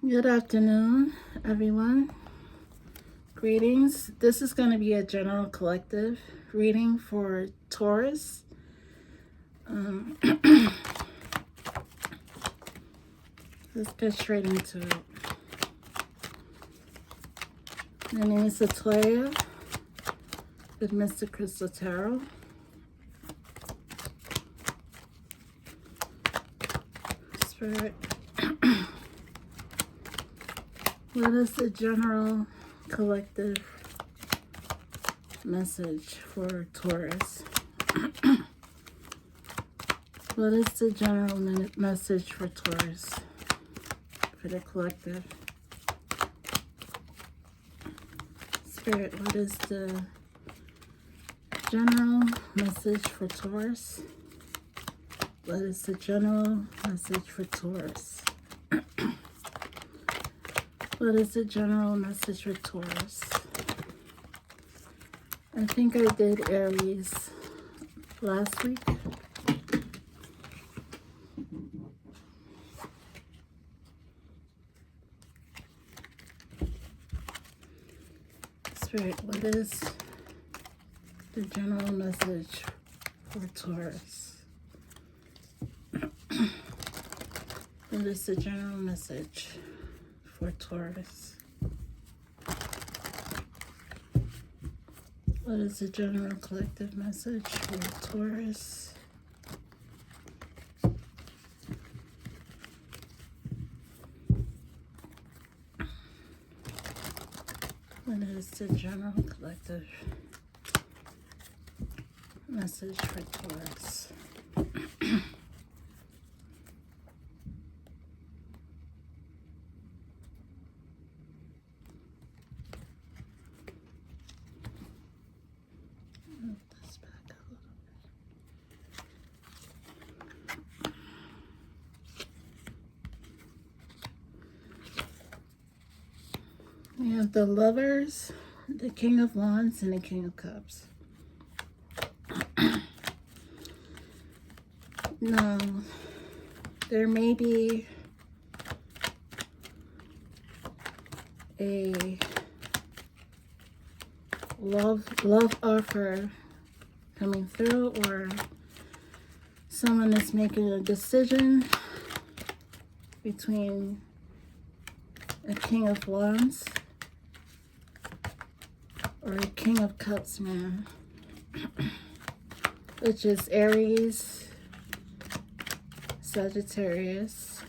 Good afternoon, everyone. Greetings. This is going to be a general collective reading for Taurus. Let's get straight into it. My name is Latoya with Mr. Crystal Tarot. Spirit. What is the general collective message for Taurus? What is the general message for Taurus, for the collective? Spirit, what is the general message for Taurus? What is the general message for Taurus? What is the general message for Taurus? I think I did Aries last week. Spirit, what is the general message for Taurus? What is the general message for Taurus? What is the general collective message for Taurus? What is the general collective message for Taurus? We have the Lovers, the King of Wands, and the King of Cups. Now, there may be a love offer coming through, or someone is making a decision between a King of Wands or a King of Cups man, which is Aries, Sagittarius,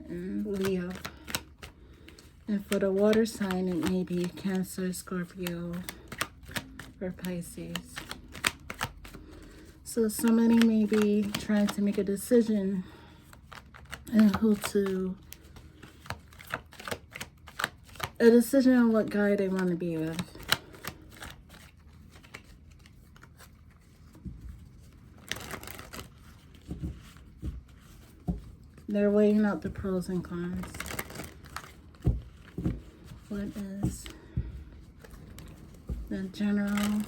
and Leo. And for the water sign, it may be Cancer, Scorpio, or Pisces. So somebody may be trying to make a decision and a decision on what guy they want to be with. They're weighing out the pros and cons. What is the general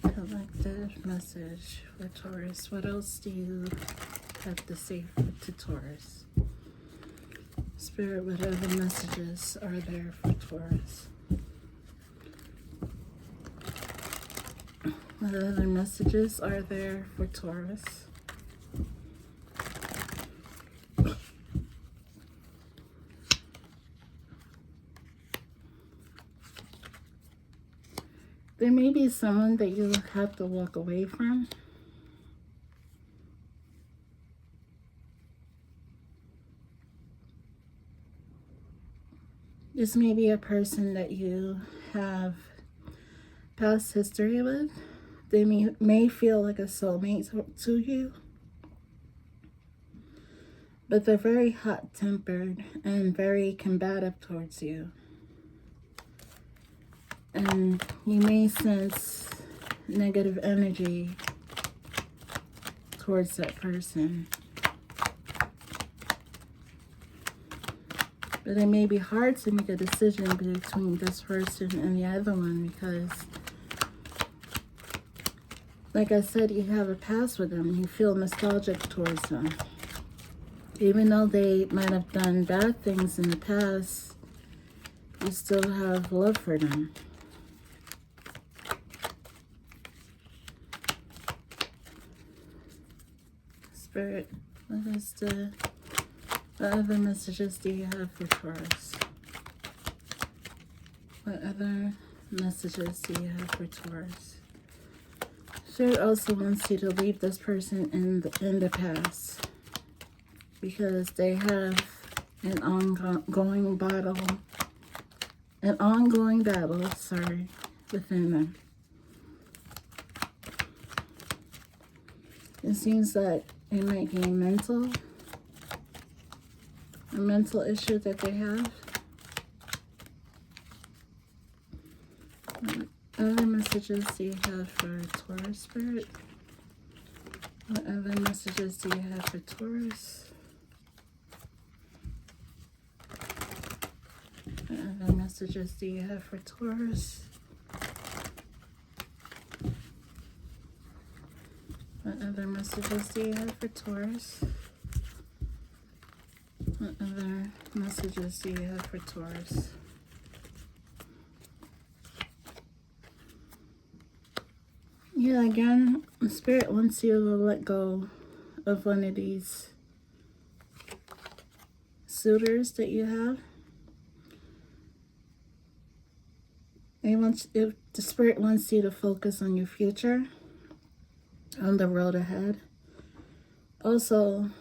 collective message for Taurus? What else do you have to say to Taurus? Spirit, what other messages are there for Taurus? What other messages are there for Taurus? There may be someone that you have to walk away from. This may be a person that you have past history with. They may feel like a soulmate to you, but they're very hot-tempered and very combative towards you. And you may sense negative energy towards that person. But it may be hard to make a decision between this person and the other one because, like I said, you have a past with them. You feel nostalgic towards them. Even though they might have done bad things in the past, you still have love for them. Spirit, what other messages do you have for Taurus? What other messages do you have for Taurus? Spirit also wants you to leave this person in the past, because they have an ongoing battle, within them. It seems that it might be a mental issue that they have. What other messages do you have for Taurus, Spirit? What other messages do you have for Taurus? What other messages do you have for Taurus? What other messages do you have for Taurus? What other messages do you have for Taurus? Yeah, again, the Spirit wants you to let go of one of these suitors that you have. The Spirit wants you to focus on your future, on the road ahead. Also,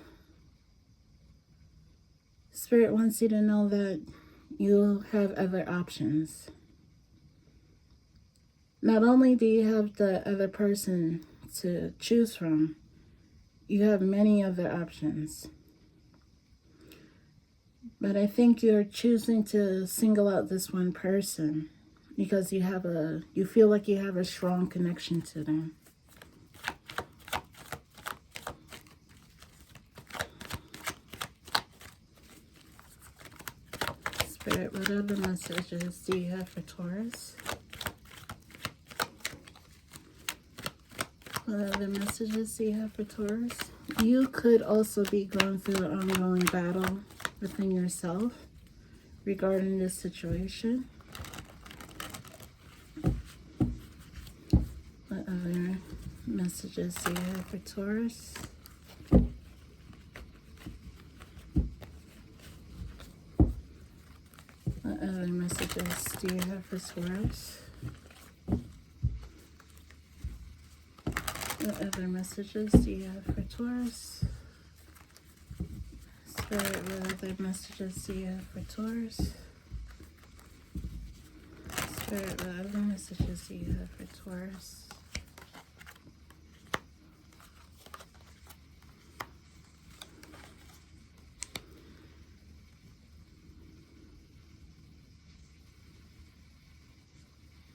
Spirit wants you to know that you have other options. Not only do you have the other person to choose from, you have many other options. But I think you're choosing to single out this one person because you feel like you have a strong connection to them. Spirit, what other messages do you have for Taurus? What other messages do you have for Taurus? You could also be going through an ongoing battle within yourself regarding this situation. What other messages do you have for Taurus? What other messages do you have for Taurus? What other messages do you have for Taurus? Spirit, what other messages do you have for Taurus? Spirit, what other messages do you have for Taurus?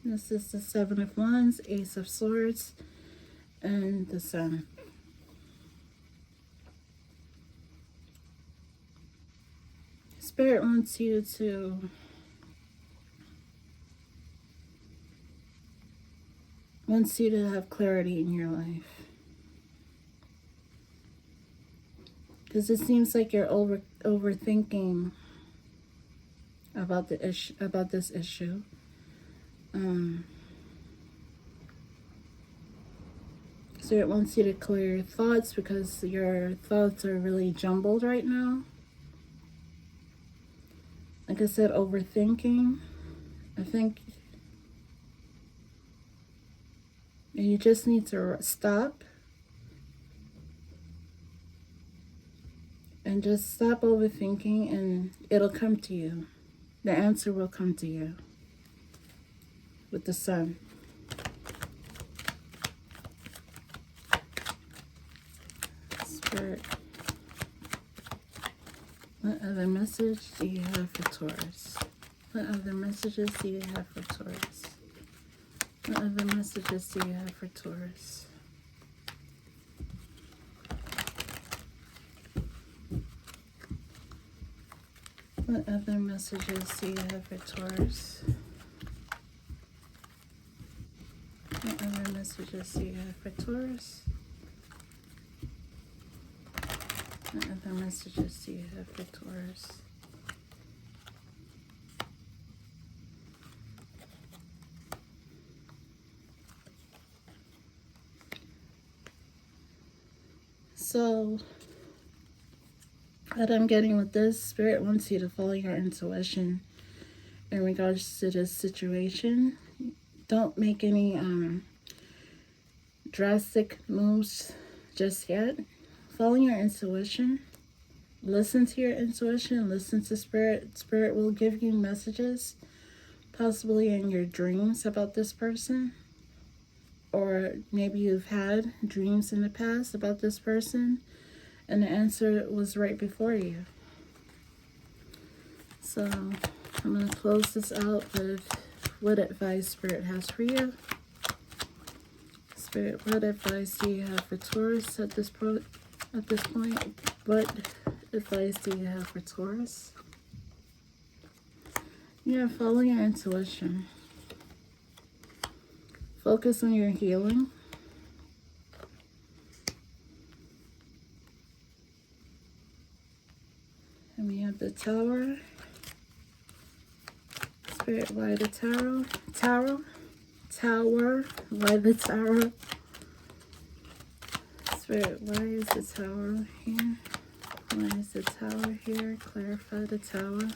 This is the Seven of Wands, Ace of Swords, and the Sun. Spirit wants you to have clarity in your life, because it seems like you're overthinking about this issue. Spirit wants you to clear your thoughts because your thoughts are really jumbled right now. Like I said, overthinking. I think you just need to stop and just stop overthinking, and it'll come to you. The answer will come to you with the Sun. Spirit, what other message do you have for Taurus? What other messages do you have for Taurus? What other messages do you have for Taurus? What other messages do you have for Taurus? What other messages do you have for Taurus? What other messages do you have for Taurus? So, what I'm getting with this, Spirit wants you to follow your intuition in regards to this situation. Don't make any drastic moves just yet. Follow your intuition. Listen to your intuition. Listen to Spirit. Spirit will give you messages, possibly in your dreams, about this person. Or maybe you've had dreams in the past about this person, and the answer was right before you. So I'm going to close this out with what advice Spirit has for you. Spirit, what advice do you have for Taurus at this point? What advice do you have for Taurus? Yeah, follow your intuition. Focus on your healing. And we have the Tower. Spirit, why the Tower? Tower. Why the Tower? Spirit, why is the Tower here? Why is the Tower here? Clarify the Tower.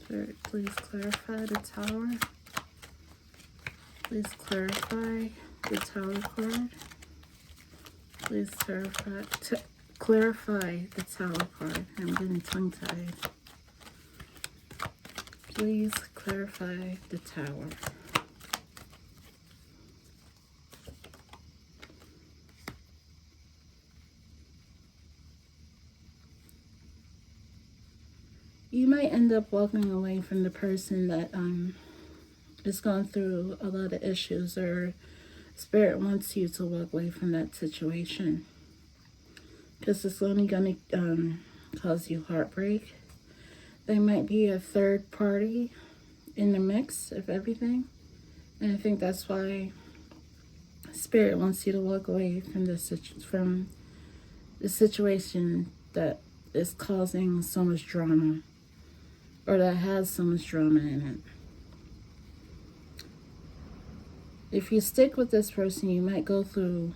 Spirit, please clarify the Tower. Please clarify the Tower card. Please clarify the Tower card. I'm getting tongue-tied. Please clarify the Tower. You might end up walking away from the person that is going through a lot of issues, or Spirit wants you to walk away from that situation, because it's only going to cause you heartbreak. There might be a third party in the mix of everything, and I think that's why Spirit wants you to walk away from the situation that is causing so much drama, or that has so much drama in it. If you stick with this person, you might go through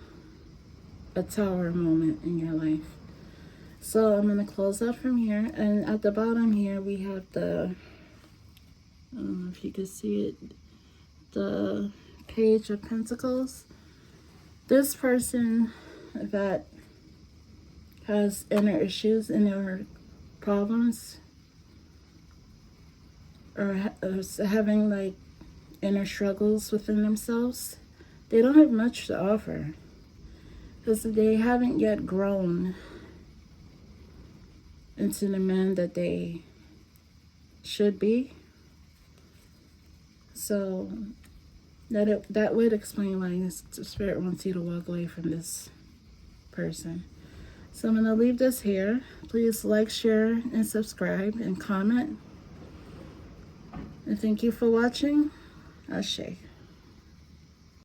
a Tower moment in your life. So I'm going to close out from here. And at the bottom here, we have the, I don't know if you can see it, the Page of Pentacles. This person that has inner issues, inner problems, or is having like inner struggles within themselves, they don't have much to offer, because they haven't yet grown into the man that they should be. So that would explain why Spirit wants you to walk away from this person. So I'm going to leave this here. Please like, share, and subscribe, and comment. And thank you for watching. Ashe.